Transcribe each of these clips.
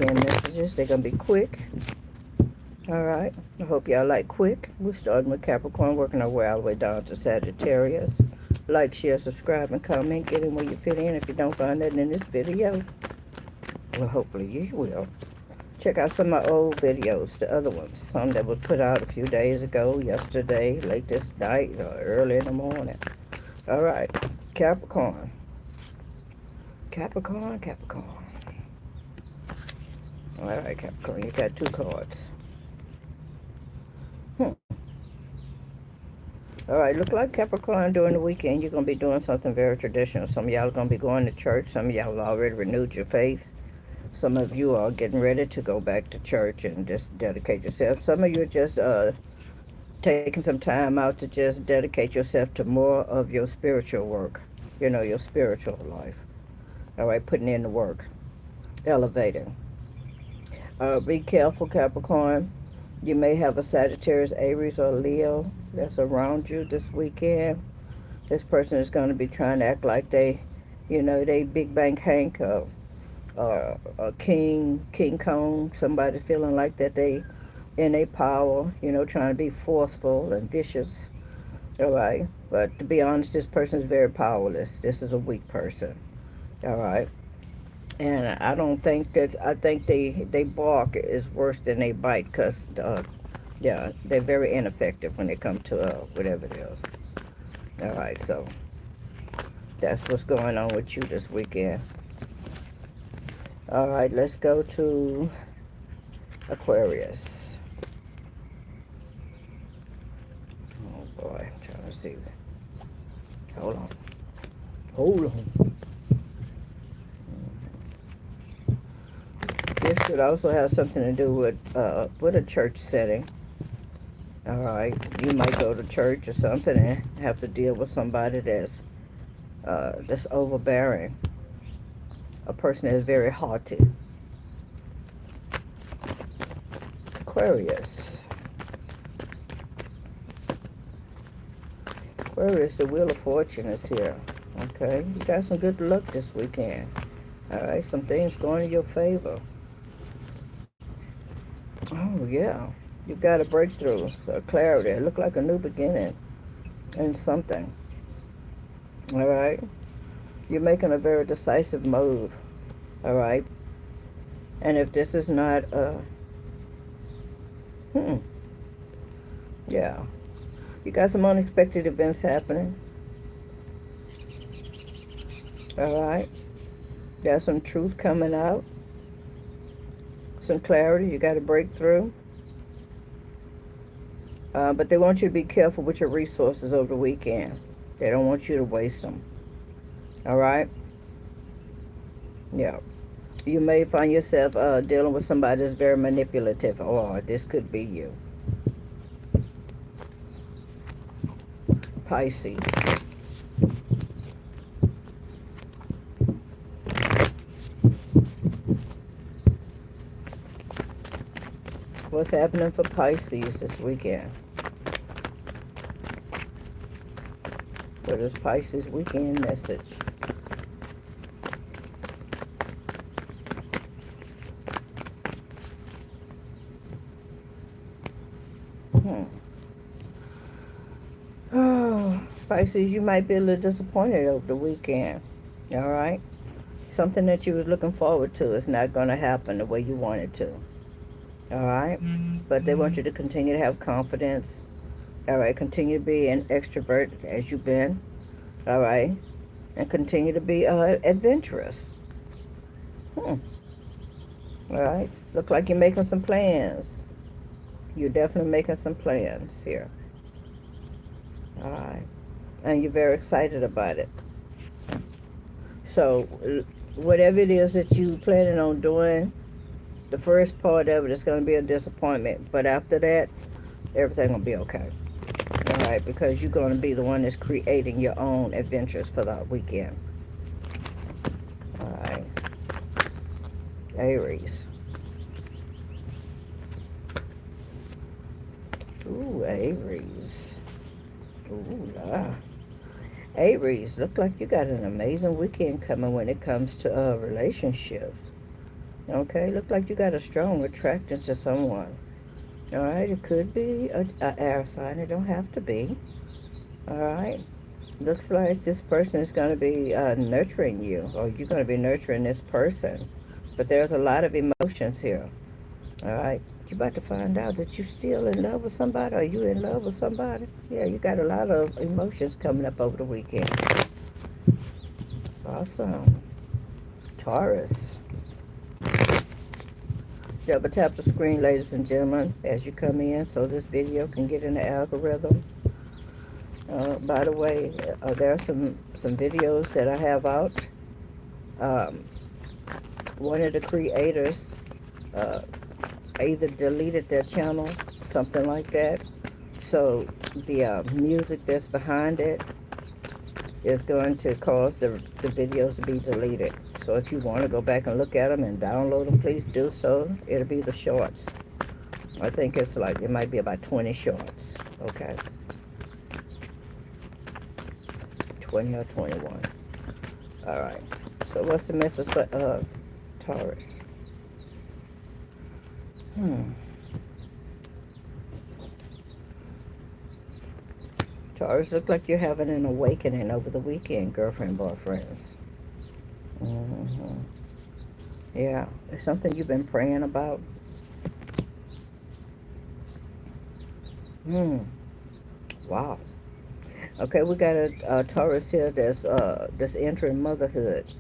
weekend messages. They're going to be quick. All right. I hope y'all like quick. We're starting with Capricorn, working our way all the way down to Sagittarius. Like, share, subscribe, and comment. Get in where you fit in. If you don't find nothing in this video, well, hopefully you will. Check out some of my old videos, the other ones. Some that was put out a few days ago, yesterday, late this night, or early in the morning. All right. Capricorn. Capricorn, Capricorn. All right, Capricorn, you got 2 cards. All right, look like Capricorn during the weekend, you're going to be doing something very traditional. Some of y'all are going to be going to church. Some of y'all have already renewed your faith. Some of you are getting ready to go back to church and just dedicate yourself. Some of you are just taking some time out to just dedicate yourself to more of your spiritual work. You know, your spiritual life. All right, putting in the work. Elevating. Be careful, Capricorn. You may have a Sagittarius, Aries, or Leo that's around you this weekend. This person is going to be trying to act like they Big Bank Hank, King Kong, somebody feeling like that they in a power, trying to be forceful and vicious. All right. But to be honest, this person is very powerless. This is a weak person. All right. And I think they bark is worse than they bite, because, yeah, they're very ineffective when it comes to whatever it is. All right, so that's what's going on with you this weekend. All right, let's go to Aquarius. Oh, boy, I'm trying to see. Hold on. Hold on. This could also have something to do with a church setting. All right, you might go to church or something and have to deal with somebody that's overbearing. A person that is very haughty. Aquarius. Aquarius, the Wheel of Fortune is here. Okay, you got some good luck this weekend. All right, some things going in your favor. Oh, yeah. You got a breakthrough, so clarity. It looked like a new beginning in something. All right? You're making a very decisive move. All right? And if this is not yeah. You got some unexpected events happening. All right? Got some truth coming out. Some clarity. You got a breakthrough. But they want you to be careful with your resources over the weekend. They don't want you to waste them. All right? Yeah. You may find yourself dealing with somebody that's very manipulative. Or this could be you. Pisces. What's happening for Pisces this weekend? What is Pisces weekend message? Oh, Pisces, you might be a little disappointed over the weekend. All right? Something that you was looking forward to is not going to happen the way you wanted to. All right? But they want you to continue to have confidence. All right? Continue to be an extrovert as you've been. All right? And continue to be adventurous. All right? Look like you're making some plans. You're definitely making some plans here. All right? And you're very excited about it. So, whatever it is that you're planning on doing, the first part of it is going to be a disappointment. But after that, everything will be okay. All right? Because you're going to be the one that's creating your own adventures for that weekend. All right. Aries. Ooh, Aries. Ooh, la. Aries, look like you got an amazing weekend coming when it comes to relationships. Okay, look like you got a strong attraction to someone. All right, it could be a air sign. It don't have to be. All right. Looks like this person is going to be nurturing you, or you're going to be nurturing this person. But there's a lot of emotions here. All right. You about to find out that you still in love with somebody. Are you in love with somebody? Yeah, you got a lot of emotions coming up over the weekend. Awesome. Taurus. Double tap the screen, ladies and gentlemen, as you come in so this video can get in the algorithm. By the way, there are some videos that I have out. Um, One of the creators uh, either deleted their channel, something like that. So the music that's behind it is going to cause the videos to be deleted. So if you want to go back and look at them and download them, please do so. It'll be the shorts. I think it's like, it might be about 20 shorts. Okay. 20 or 21. All right. So what's the message for Taurus? Taurus, look like you're having an awakening over the weekend, girlfriend, boyfriends. Mm-hmm. Yeah, it's something you've been praying about. Wow. Okay, we got a Taurus here that's entering motherhood.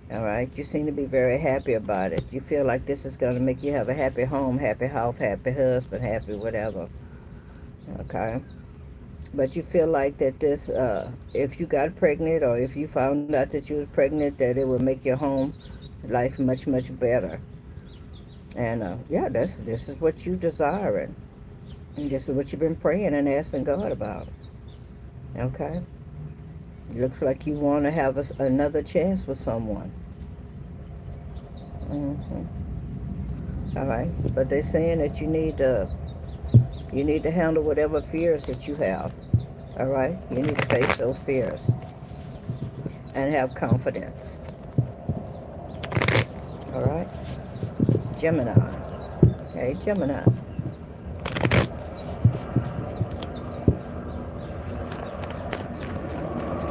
All right, you seem to be very happy about it. You feel like this is going to make you have a happy home, happy house, happy husband, happy whatever. Okay, but you feel like that this, if you got pregnant or if you found out that you was pregnant, that it would make your home life much, much better. And yeah, this is what you desiring. And this is what you've been praying and asking God about. Okay? Looks like you want to have another chance with someone. All right, but they're saying that you need to handle whatever fears that you have. All right, you need to face those fears and have confidence. All right, Gemini. Hey, Gemini.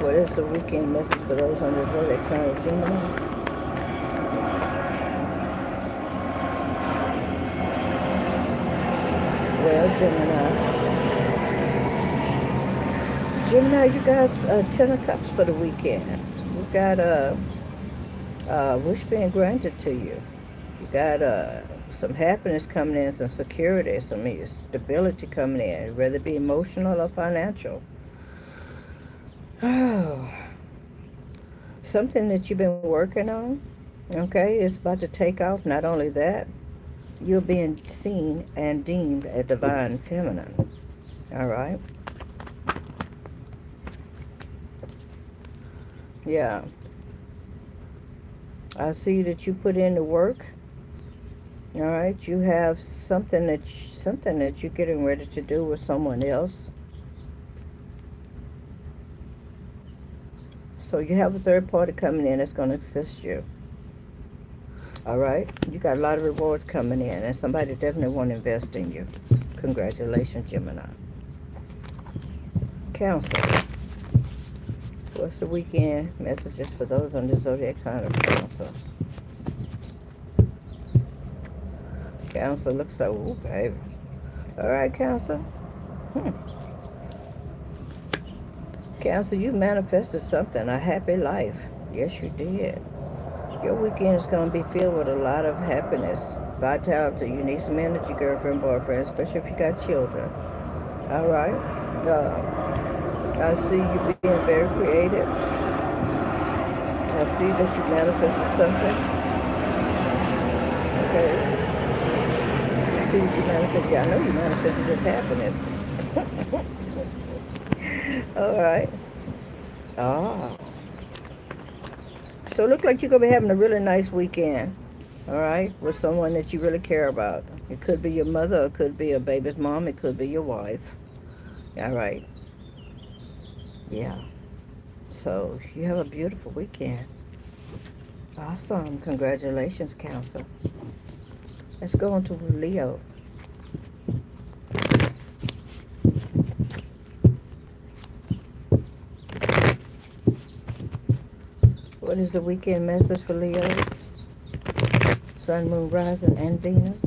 What is the weekend message for those on the zodiac sign of Gemini? Well, Gemini, you got 10 of Cups for the weekend. You got wish being granted to you. You got some happiness coming in, some security, some stability coming in, whether it be emotional or financial. Oh, something that you've been working on, okay, is about to take off. Not only that, you're being seen and deemed a divine feminine. All right? Yeah. I see that you put in the work. All right? You have something that you're getting ready to do with someone else. So you have a third party coming in that's going to assist you. All right? You got a lot of rewards coming in, and somebody definitely want to invest in you. Congratulations, Gemini. Cancer. What's the weekend messages for those on the zodiac sign of Cancer? Cancer looks like, ooh, baby. All right, Cancer. Cancer, you manifested something, a happy life. Yes, you did. Your weekend is going to be filled with a lot of happiness, vitality. You need some energy, girlfriend, boyfriend, especially if you got children. All right? I see you being very creative. I see that you manifested something. Okay? I see that you manifested. Yeah, I know you manifested this happiness. All right. Ah. So it looks like you're going to be having a really nice weekend, all right, with someone that you really care about. It could be your mother, it could be a baby's mom, it could be your wife. All right. Yeah. So you have a beautiful weekend. Awesome. Congratulations, Cancer. Let's go on to Leo. What is the weekend message for Leos? Sun, Moon, Rising, and Venus.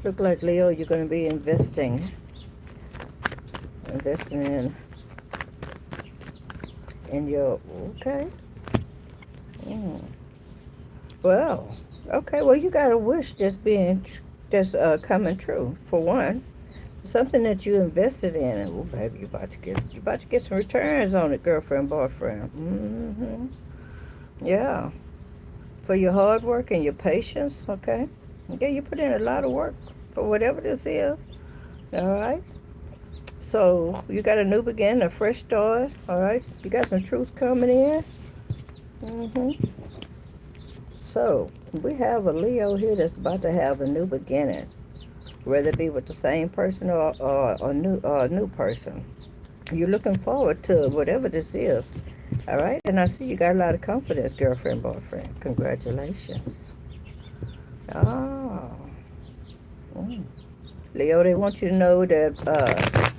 Look like Leo, you're going to be investing in your, okay. Mm. Well, okay. Well, you got a wish just coming true. For one, something that you invested in, and oh, baby, you about to get some returns on it, girlfriend, boyfriend. Yeah, for your hard work and your patience. Okay. Okay, you put in a lot of work for whatever this is. All right. So you got a new beginning, a fresh start. All right. You got some truth coming in. So we have a Leo here that's about to have a new beginning, whether it be with the same person or a new person. You're looking forward to whatever this is. All right. And I see you got a lot of confidence, girlfriend, boyfriend. Congratulations. Oh. Mm. Leo, they want you to know that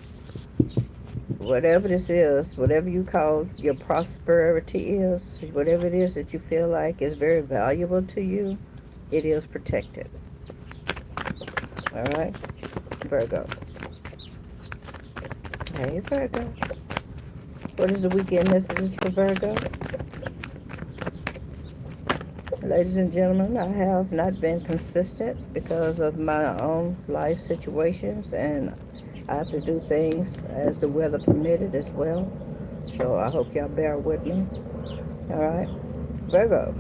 whatever this is, whatever you call your prosperity is, whatever it is that you feel like is very valuable to you, it is protected. All right? Virgo. Hey, Virgo. What is the weekend messages for Virgo? Ladies and gentlemen, I have not been consistent because of my own life situations, and I have to do things as the weather permitted as well. So I hope y'all bear with me. All right. Virgo.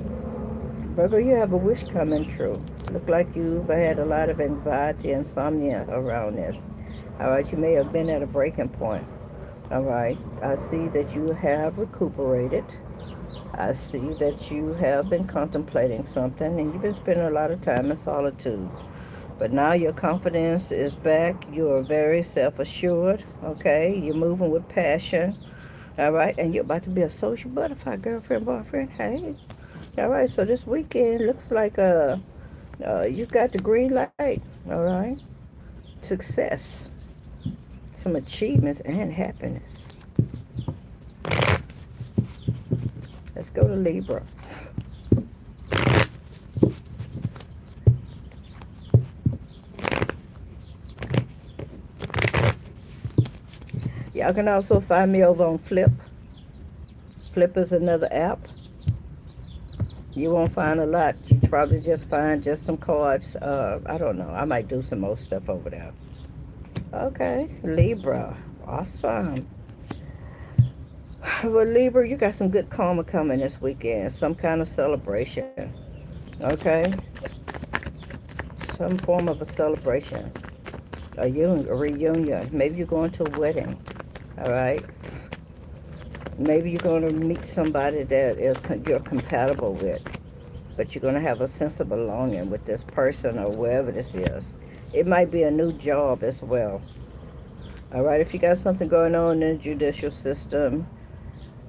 Virgo, you have a wish coming true. Look like you've had a lot of anxiety, insomnia around this. All right. You may have been at a breaking point. All right. I see that you have recuperated. I see that you have been contemplating something and you've been spending a lot of time in solitude. But now your confidence is back. You are very self-assured, okay? You're moving with passion, all right? And you're about to be a social butterfly, girlfriend, boyfriend. Hey, all right. So this weekend looks like you got the green light, all right? Success, some achievements, and happiness. Let's go to Libra. Y'all can also find me over on Flip. Flip is another app. You won't find a lot. You probably just find just some cards. I don't know. I might do some more stuff over there. Okay, Libra. Awesome. Well, Libra, you got some good karma coming this weekend. Some kind of celebration. Okay? Some form of a celebration. A reunion. Maybe you're going to a wedding. All right? Maybe you're going to meet somebody that you're compatible with. But you're going to have a sense of belonging with this person or wherever this is. It might be a new job as well. All right? If you got something going on in the judicial system,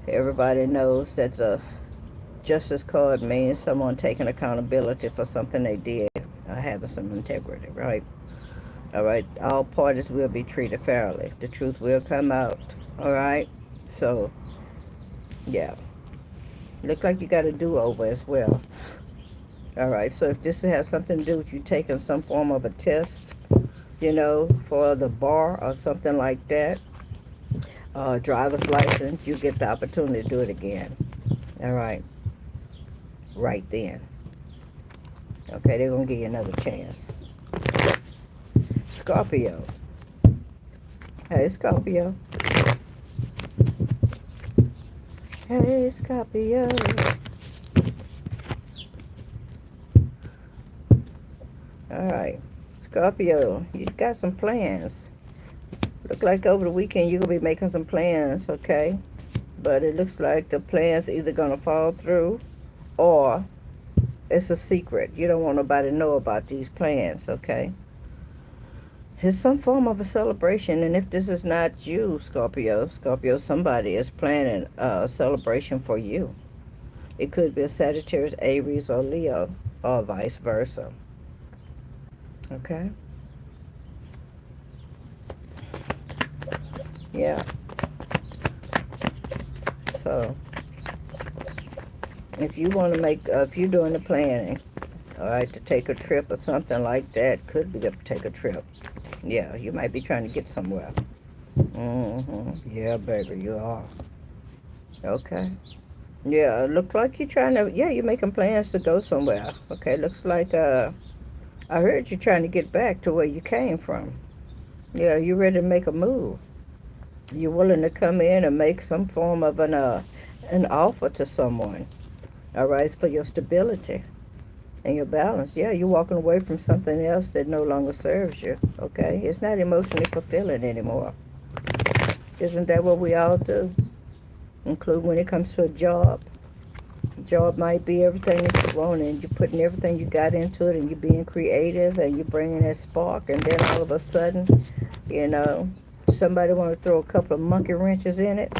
everybody knows that the justice card means someone taking accountability for something they did, having some integrity, right? All right, all parties will be treated fairly. The truth will come out, all right? So, yeah. Look like you got a do-over as well. All right, so if this has something to do with you taking some form of a test, for the bar or something like that, driver's license, you get the opportunity to do it again. All right. Right then. Okay, they're going to give you another chance. Scorpio. Hey, Scorpio. Hey, Scorpio. All right. Scorpio, you got some plans. Look like over the weekend you're going to be making some plans, okay? But it looks like the plans either going to fall through or it's a secret. You don't want nobody to know about these plans, okay? It's some form of a celebration, and if this is not you, Scorpio, somebody is planning a celebration for you. It could be a Sagittarius, Aries, or Leo, or vice versa, okay? Yeah. So, if you want to make, if you're doing the planning, all right, to take a trip or something like that, could be to take a trip. Yeah, you might be trying to get somewhere. Yeah, baby, you are. Okay. Yeah, look like you're trying to, yeah, you're making plans to go somewhere. Okay, looks like, I heard you're trying to get back to where you came from. Yeah, you're ready to make a move. You're willing to come in and make some form of an offer to someone. All right, for your stability and your balance. Yeah, you're walking away from something else that no longer serves you. Okay, it's not emotionally fulfilling anymore. Isn't that what we all do? Include when it comes to a job. Job might be everything that you want, and you're putting everything you got into it, and you're being creative, and you're bringing that spark, and then all of a sudden, you know, somebody want to throw a couple of monkey wrenches in it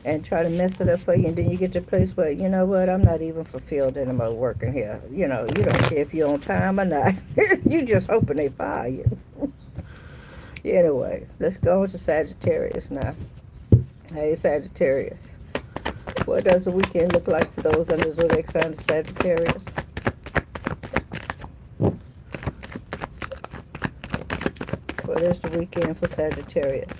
and try to mess it up for you, and then you get to a place where, you know what, I'm not even fulfilled anymore working here. You know, you don't care if you're on time or not. You just hoping they fire you. Anyway, let's go into Sagittarius now. Hey, Sagittarius. What does the weekend look like for those under the zodiac sign of Sagittarius? What is the weekend for Sagittarius?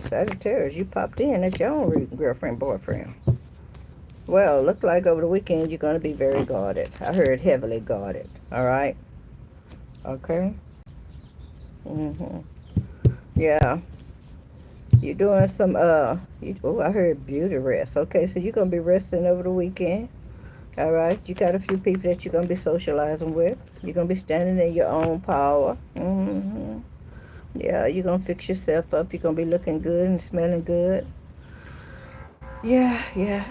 Sagittarius, you popped in at your own girlfriend, boyfriend. Well, look like over the weekend you're going to be very guarded. I heard heavily guarded. All right? Okay? Yeah. You're doing some, I heard beauty rest. Okay, so you're going to be resting over the weekend. All right? You got a few people that you're going to be socializing with. You're going to be standing in your own power. Yeah, you're going to fix yourself up. You're going to be looking good and smelling good. Yeah.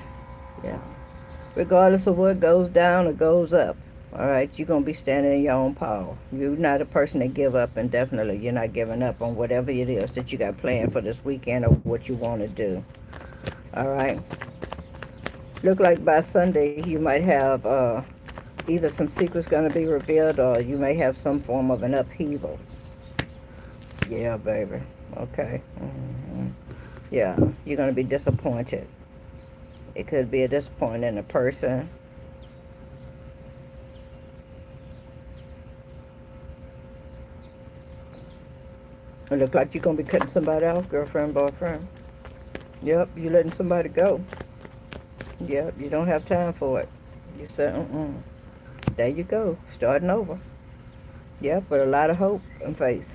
Regardless of what goes down or goes up, all right, you're going to be standing in your own power. You're not a person that give up, and definitely you're not giving up on whatever it is that you got planned for this weekend or what you want to do. All right. Look like by Sunday you might have either some secrets going to be revealed, or you may have some form of an upheaval. Yeah, baby. Okay. Yeah, you're going to be disappointed. It could be a disappointment in a person. It looks like you're going to be cutting somebody off, girlfriend, boyfriend. Yep, you're letting somebody go. Yep, you don't have time for it. You said, There you go, starting over. Yep, with a lot of hope and faith.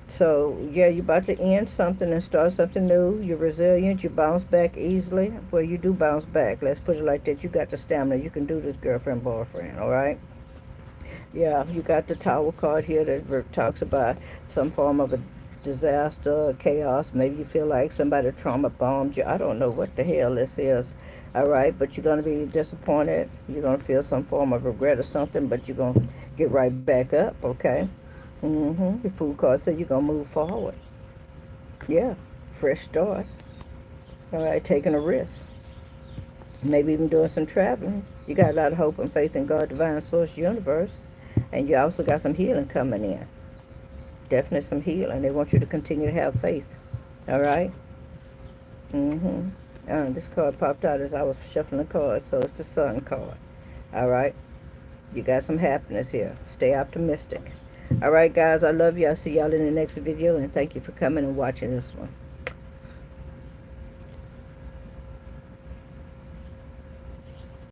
So, yeah, you're about to end something and start something new. You're resilient. You bounce back easily. Well, you do bounce back. Let's put it like that. You got the stamina. You can do this, girlfriend, boyfriend, all right? Yeah, you got the Tower card here that talks about some form of a disaster, chaos. Maybe you feel like somebody trauma bombed you. I don't know what the hell this is, all right? But you're going to be disappointed. You're going to feel some form of regret or something, but you're going to get right back up, okay? The Fool card said you're going to move forward. Yeah, fresh start. All right, taking a risk. Maybe even doing some traveling. You got a lot of hope and faith in God, divine source, universe. And you also got some healing coming in. Definitely some healing. They want you to continue to have faith. All right? This card popped out as I was shuffling the cards, so it's the Sun card. All right? You got some happiness here. Stay optimistic. All right, guys, I love you. I'll see y'all in the next video, and thank you for coming and watching this one.